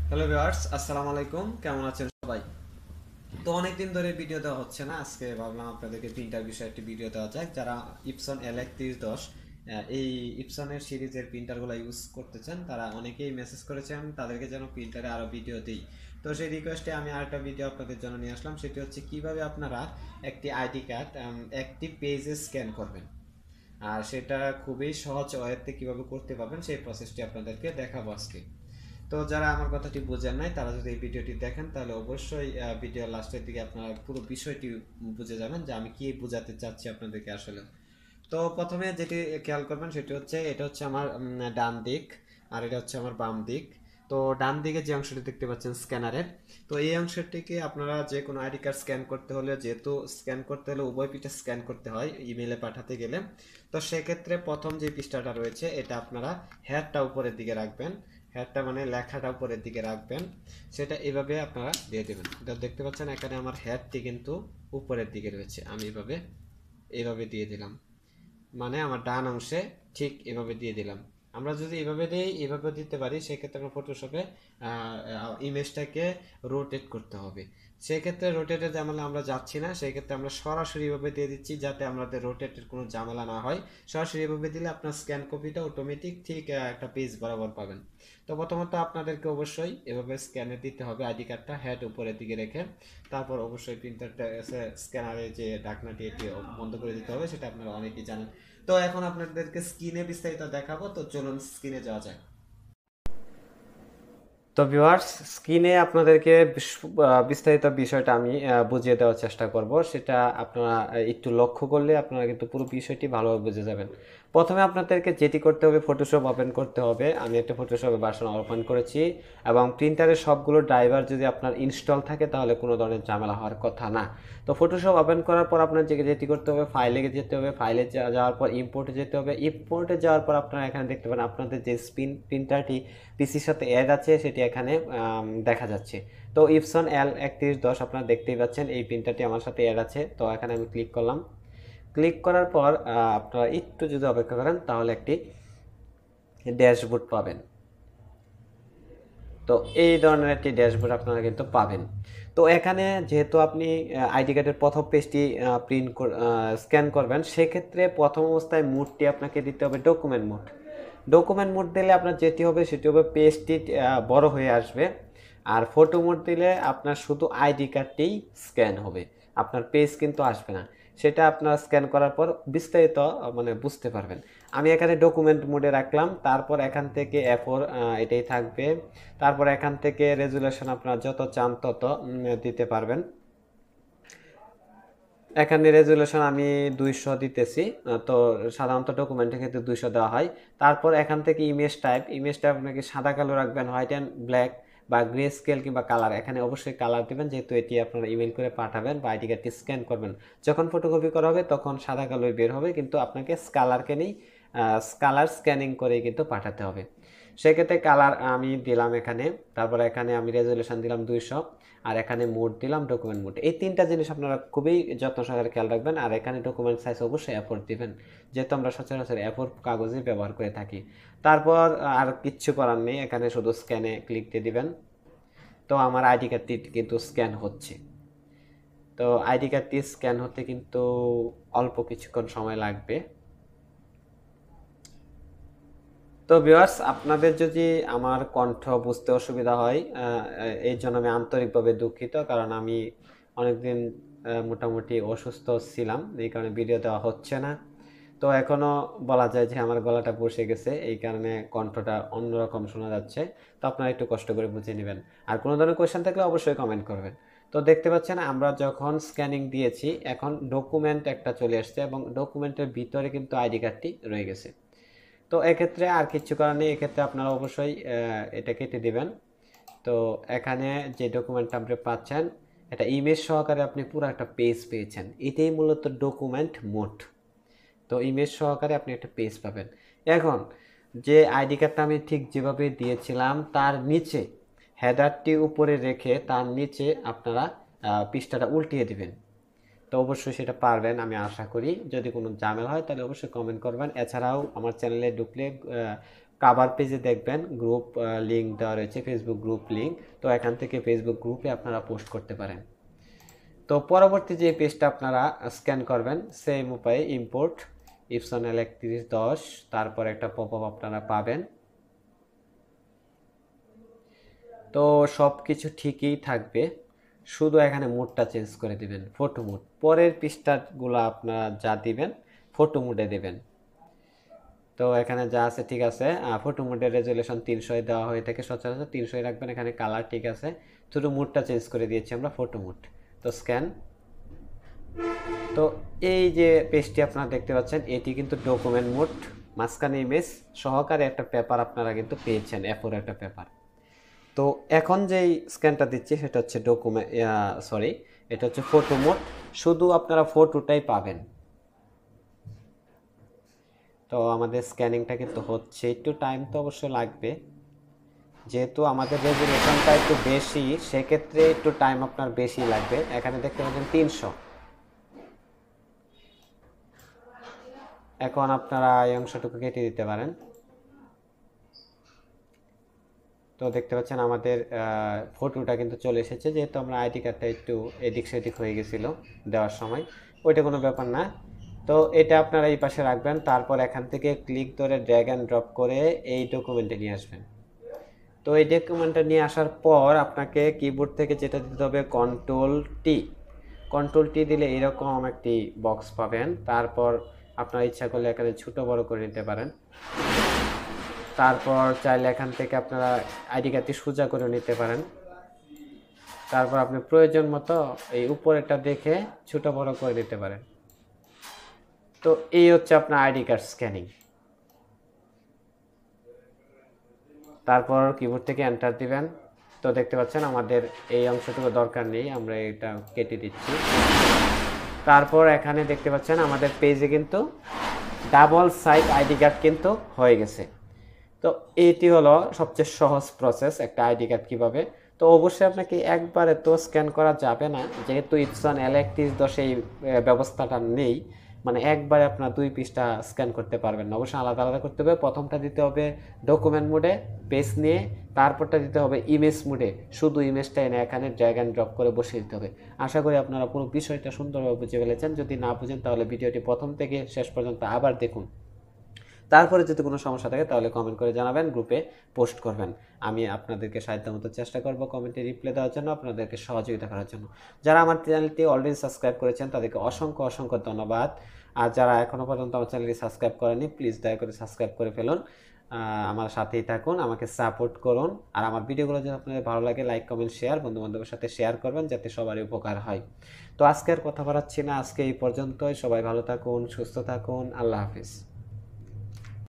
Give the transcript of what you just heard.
Hello viewers, আসসালামু আলাইকুম। কেমন আছেন সবাই? তো অনেকদিন ধরে ভিডিও দেওয়া হচ্ছে না, আজকে ভাবলাম আপনাদেরকে প্রিন্টার বিষয়ে একটি ভিডিও দেওয়া যাক। যারা ইপসন L3110 এই ইপসনের সিরিজের প্রিন্টারগুলো ইউজ করতে চান তারা অনেকেই মেসেজ করেছেন তাদেরকে যেন প্রিন্টারে আরও ভিডিও দিই। তো সেই রিকোয়েস্টে আমি আরেকটা ভিডিও আপনাদের জন্য নিয়ে আসলাম। সেটি হচ্ছে কিভাবে আপনারা একটি আইডি কার্ড একটি পেজে স্ক্যান করবেন, আর সেটা খুবই সহজ ওয়েতে কিভাবে করতে পারবেন সেই প্রসেসটি আপনাদেরকে দেখাবো আজকে। তো যারা আমার কথাটি বোঝেন নাই তারা যদি এই ভিডিওটি দেখেন তাহলে অবশ্যই ভিডিও লাস্টের দিকে আপনারা পুরো বিষয়টি বুঝে যাবেন যে আমি কি বোঝাতে চাচ্ছি আপনাদেরকে আসলে। তো প্রথমে যেটি খেয়াল করবেন সেটি হচ্ছে এটা হচ্ছে আমার ডান দিক, আর এটা হচ্ছে আমার বাম দিক। তো ডান দিকে যে অংশটি দেখতে পাচ্ছেন স্ক্যানারের, তো এই অংশটিকে আপনারা যে কোনো আইডি কার্ড স্ক্যান করতে হলে, যেহেতু স্ক্যান করতে হলে উভয় পিঠে স্ক্যান করতে হয় ইমেলে পাঠাতে গেলে, তো সেক্ষেত্রে প্রথম যে পৃষ্ঠাটা রয়েছে এটা আপনারা হেডটা উপরের দিকে রাখবেন। হেডটা মানে লেখাটা উপরের দিকে রাখবেন, সেটা এভাবে আপনারা দিয়ে দেবেন। এটা দেখতে পাচ্ছেন এখানে আমার হেডটি কিন্তু উপরের দিকে রয়েছে, আমি এভাবে এইভাবে দিয়ে দিলাম, মানে আমার ডান অংশে ঠিক এভাবে দিয়ে দিলাম। আমরা যদি এভাবে দিই, এভাবে দিতে পারি, সেক্ষেত্রে আমরা ফটোশপে ইমেজটাকে রোটেট করতে হবে। সেক্ষেত্রে রোটেটের ঝামেলা আমরা যাচ্ছি না, সেক্ষেত্রে আমরা সরাসরি এভাবে দিয়ে দিচ্ছি যাতে আমাদের রোটেটের কোনো ঝামেলা না হয়। সরাসরি এভাবে দিলে আপনার স্ক্যান কপিটা অটোমেটিক ঠিক একটা পেজ বরাবর পাবেন। তো প্রথমত আপনাদেরকে অবশ্যই এভাবে স্ক্যানে দিতে হবে আইডি কার্ডটা হেড উপরের দিকে রেখে। তারপর অবশ্যই প্রিন্টারটা স্ক্যানারে যে ঢাকনাটি এটি বন্ধ করে দিতে হবে, সেটা আপনারা অনেকেই জানেন। তো এখন আপনাদেরকে স্ক্রিনে বিস্তারিত দেখাবো, তো চলুন স্ক্রিনে যাওয়া যায়। তো ভিউয়ার্স, স্ক্রিনে আপনাদেরকে বিস্তারিত বিষয়টা আমি বুঝিয়ে দেওয়ার চেষ্টা করব। সেটা আপনারা একটু লক্ষ্য করলে আপনারা কিন্তু পুরো বিষয়টি ভালোভাবে বুঝে যাবেন। প্রথমে আপনাদেরকে যেটি করতে হবে, ফটোশপ ওপেন করতে হবে। আমি একটা ফটোশপের ভার্সন ওপেন করেছি, এবং প্রিন্টারের সবগুলো ড্রাইভার যদি আপনার ইনস্টল থাকে তাহলে কোনো ধরনের ঝামেলা হওয়ার কথা না। তো ফটোশপ ওপেন করার পর আপনার যেটি করতে হবে, ফাইলে যেতে হবে, ফাইলে যাওয়ার পর ইম্পোর্টে যেতে হবে। ইম্পোর্টে যাওয়ার পর আপনারা এখানে দেখতে পাবেন আপনাদের যে প্রিন্টারটি পিসির সাথে অ্যাড আছে সেটি এখানে দেখা যাচ্ছে। তো ইপসন L3110 আপনারা দেখতেই পাচ্ছেন এই প্রিন্টারটি আমার সাথে অ্যাড আছে। তো এখানে আমি ক্লিক করলাম। ক্লিক করার পর আপনারা একটু যদি অপেক্ষা করেন তাহলে একটি ড্যাশবোর্ড পাবেন। তো এই ধরনের একটি ড্যাশবোর্ড আপনারা কিন্তু পাবেন। তো এখানে যেহেতু আপনি আইডি কার্ডের প্রথম পেজটি স্ক্যান করবেন, সেক্ষেত্রে প্রথম অবস্থায় মোডটি আপনাকে দিতে হবে ডকুমেন্ট মোড। ডকুমেন্ট মোড দিলে আপনার যেটি হবে সেটি হবে পেজটি বড় হয়ে আসবে, আর ফটো মোড দিলে আপনার শুধু আইডি কার্ডটিই স্ক্যান হবে, আপনার পেজ কিন্তু আসবে না। সেটা আপনার স্ক্যান করার পর বিস্তারিত মানে বুঝতে পারবেন। আমি এখানে ডকুমেন্ট মোডে রাখলাম, তারপর এখান থেকে A4 এটাই থাকবে। তারপর এখান থেকে রেজুলেশন আপনারা যত চান তত দিতে পারবেন। এখানে রেজুলেশন আমি 200 দিতেছি। তো সাধারণত ডকুমেন্টের ক্ষেত্রে 200 দেওয়া হয়। তারপর এখান থেকে ইমেজ টাইপ আপনাকে সাদা কালো রাখবেন, হোয়াইট অ্যান্ড ব্ল্যাক বা গ্রে স্কেল কিংবা কালার। এখানে অবশ্যই কালার দেবেন, যেহেতু এটি আপনারা ইমেল করে পাঠাবেন বা আইডি কার্ডটি স্ক্যান করবেন। যখন ফটোকপি করা হবে তখন সাদা কালোই বের হবে, কিন্তু আপনাকে কালারকে নেই কালার স্ক্যানিং করেই কিন্তু পাঠাতে হবে। সেক্ষেত্রে কালার আমি দিলাম এখানে। তারপর এখানে আমি রেজুলেশন দিলাম 200, আর এখানে মোড দিলাম ডকুমেন্ট মোড। এই তিনটা জিনিস আপনারা খুবই যত্ন সহকারে খেয়াল রাখবেন। আর এখানে ডকুমেন্ট সাইজ অবশ্যই A4 দিবেন, যেহেতু আমরা সচরাচর A4 কাগজে ব্যবহার করে থাকি। তারপর আর কিচ্ছু করার নেই, এখানে শুধু স্ক্যানে ক্লিক দিয়ে দিবেন। তো আমার আইডি কার্ডটি কিন্তু স্ক্যান হচ্ছে। তো আইডি কার্ডটি স্ক্যান হতে কিন্তু অল্প কিছুক্ষণ সময় লাগবে। তো ভিউয়ার্স, আপনাদের যদি আমার কণ্ঠ বুঝতে অসুবিধা হয় এই জন্য আমি আন্তরিকভাবে দুঃখিত, কারণ আমি অনেকদিন মোটামুটি অসুস্থ ছিলাম, এই কারণে ভিডিও দেওয়া হচ্ছে না। তো এখনও বলা যায় যে আমার গলাটা বসে গেছে, এই কারণে কণ্ঠটা অন্যরকম শোনা যাচ্ছে। তো আপনারা একটু কষ্ট করে বুঝে নেবেন। আর কোনো ধরনের কোয়েশ্চেন থাকলে অবশ্যই কমেন্ট করবেন। তো দেখতে পাচ্ছেন আমরা যখন স্ক্যানিং দিয়েছি, এখন ডকুমেন্ট একটা চলে আসছে, এবং ডকুমেন্টের ভিতরে কিন্তু আইডি কার্ডটি রয়ে গেছে। তো এক্ষেত্রে আর কিচ্ছু করার নেই, এক্ষেত্রে আপনারা অবশ্যই এটা কেটে দিবেন। তো এখানে যে ডকুমেন্টটা আপনি পাচ্ছেন, এটা ইমেজ সহকারে আপনি পুরো একটা পেজ পেয়েছেন। এটাই মূলত ডকুমেন্ট মোড। তো ইমেজ সহকারে আপনি একটা পেজ পাবেন। এখন যে আইডি কার্ডটা আমি ঠিক যেভাবে দিয়েছিলাম তার নিচে হেডারটি উপরে রেখে তার নিচে আপনারা পৃষ্ঠাটা উল্টিয়ে দিবেন। তো অবশ্যই সেটা পারবেন আমি আশা করি। যদি কোনো ঝামেলা হয় তাহলে অবশ্যই কমেন্ট করবেন। এছাড়াও আমার চ্যানেলে ঢুকলে কাভার পেজে দেখবেন গ্রুপ লিঙ্ক দেওয়া রয়েছে, ফেসবুক গ্রুপ লিঙ্ক। তো এখান থেকে ফেসবুক গ্রুপে আপনারা পোস্ট করতে পারেন। তো পরবর্তী যে পেজটা আপনারা স্ক্যান করবেন সেম উপায়ে ইম্পোর্ট Epson L3110, তারপর একটা পপআপ আপনারা পাবেন। তো সব কিছু ঠিকই থাকবে, শুধু এখানে মোডটা চেঞ্জ করে দিবেন ফটো মোড। পরের পৃষ্ঠাগুলো আপনারা যা দিবেন ফটো মোডে দেবেন। তো এখানে যা আছে ঠিক আছে। ফটো মোডের রেজুলেশন 300 দেওয়া হয়ে থাকে, সচরাচর 300 রাখবেন। এখানে কালার ঠিক আছে, শুধু মোডটা চেঞ্জ করে দিয়েছি আমরা ফটো মোড। তো স্ক্যান। তো এই যে পেজটি আপনারা দেখতে পাচ্ছেন এটি কিন্তু ডকুমেন্ট মোড, মাঝখানে ইমেজ সহকারে একটা পেপার আপনারা কিন্তু পেয়েছেন, A4 একটা পেপার। তো এখন যেই স্ক্যানটা দিচ্ছি সেটা হচ্ছে এটা হচ্ছে ফটো মোড, শুধু আপনারা ফটোটাই পাবেন। তো আমাদের স্ক্যানিংটা কিন্তু হচ্ছে, একটু টাইম তো অবশ্যই লাগবে, যেহেতু আমাদের রেজুলেশনটা একটু বেশি, সেক্ষেত্রে একটু টাইম আপনার বেশি লাগবে। এখানে দেখতে পাচ্ছেন 300। এখন আপনারা এই অংশটুকু কেটে দিতে পারেন। তো দেখতে পাচ্ছেন আমাদের ফটোটা কিন্তু চলে এসেছে, যেহেতু আমরা আইডি কার্ডটা একটু এদিক সেদিক হয়ে গেছিলো দেওয়ার সময়, ওইটা কোনো ব্যাপার না। তো এটা আপনারা এই পাশে রাখবেন, তারপর এখান থেকে ক্লিক করে ড্র্যাগ অ্যান্ড ড্রপ করে এই ডকুমেন্টে নিয়ে আসবেন। তো এই ডকুমেন্টটা নিয়ে আসার পর আপনাকে কিবোর্ড থেকে যেটা দিতে হবে কন্ট্রোল টি দিলে এরকম একটি বক্স পাবেন। তারপর আপনার ইচ্ছা করলে এখানে ছোট বড় করে নিতে পারেন। তারপর চাইলে এখান থেকে আপনারা আইডি কার্ডটি সোজা করে নিতে পারেন। তারপর আপনি প্রয়োজন মতো এই উপরেটা দেখে ছোট বড় করে নিতে পারেন। তো এই হচ্ছে আপনার আইডি কার্ড স্ক্যানিং। তারপর কিবোর্ড থেকে এন্টার দিবেন। তো দেখতে পাচ্ছেন আমাদের এই অংশটুকু দরকার নেই, আমরা এটা কেটে দিচ্ছি। তারপর এখানে দেখতে পাচ্ছেন আমাদের পেজে কিন্তু ডাবল সাইড আইডি কার্ড কিন্তু হয়ে গেছে। তো এটি হলো সবচেয়ে সহজ প্রসেস একটা আইডি কার্ড কীভাবে। তো অবশ্যই আপনাকে একবারে তো স্ক্যান করা যাবে না, যেহেতু Epson L3110 এই ব্যবস্থাটা নেই, মানে একবারে আপনার 2 পৃষ্ঠা স্ক্যান করতে পারবেন না, অবশ্যই আলাদা আলাদা করতে হবে। প্রথমটা দিতে হবে ডকুমেন্ট মোডে পেজ নিয়ে, তারপরটা দিতে হবে ইমেজ মোডে, শুধু ইমেজটা এনে এখানে ড্র্যাগ অ্যান্ড ড্রপ করে বসিয়ে দিতে হবে। আশা করি আপনারা পুরো বিষয়টা সুন্দরভাবে বুঝে ফেলেছেন। যদি না বুঝেন তাহলে ভিডিওটি প্রথম থেকে শেষ পর্যন্ত আবার দেখুন। তারপরে যদি কোনো সমস্যা থাকে তাহলে কমেন্ট করে জানাবেন, গ্রুপে পোস্ট করবেন। আমি আপনাদেরকে সাধ্যমতো চেষ্টা করব কমেন্টে রিপ্লাই দেওয়ার জন্য, আপনাদেরকে সহযোগিতা করার জন্য। যারা আমার চ্যানেলটি অলরেডি সাবস্ক্রাইব করেছেন তাদেরকে অসংখ্য ধন্যবাদ। আর যারা এখনও পর্যন্ত আমার চ্যানেলটি সাবস্ক্রাইব করেনি প্লিজ দয়া করে সাবস্ক্রাইব করে ফেলুন, আমার সাথেই থাকুন, আমাকে সাপোর্ট করুন। আর আমার ভিডিওগুলো যদি আপনাদের ভালো লাগে লাইক কমেন্ট শেয়ার বন্ধুবান্ধবের সাথে শেয়ার করবেন, যাতে সবারই উপকার হয়। তো আজকে আর কথা বাড়াচ্ছি না, আজকে এই পর্যন্তই। সবাই ভালো থাকুন, সুস্থ থাকুন, আল্লাহ হাফিজ।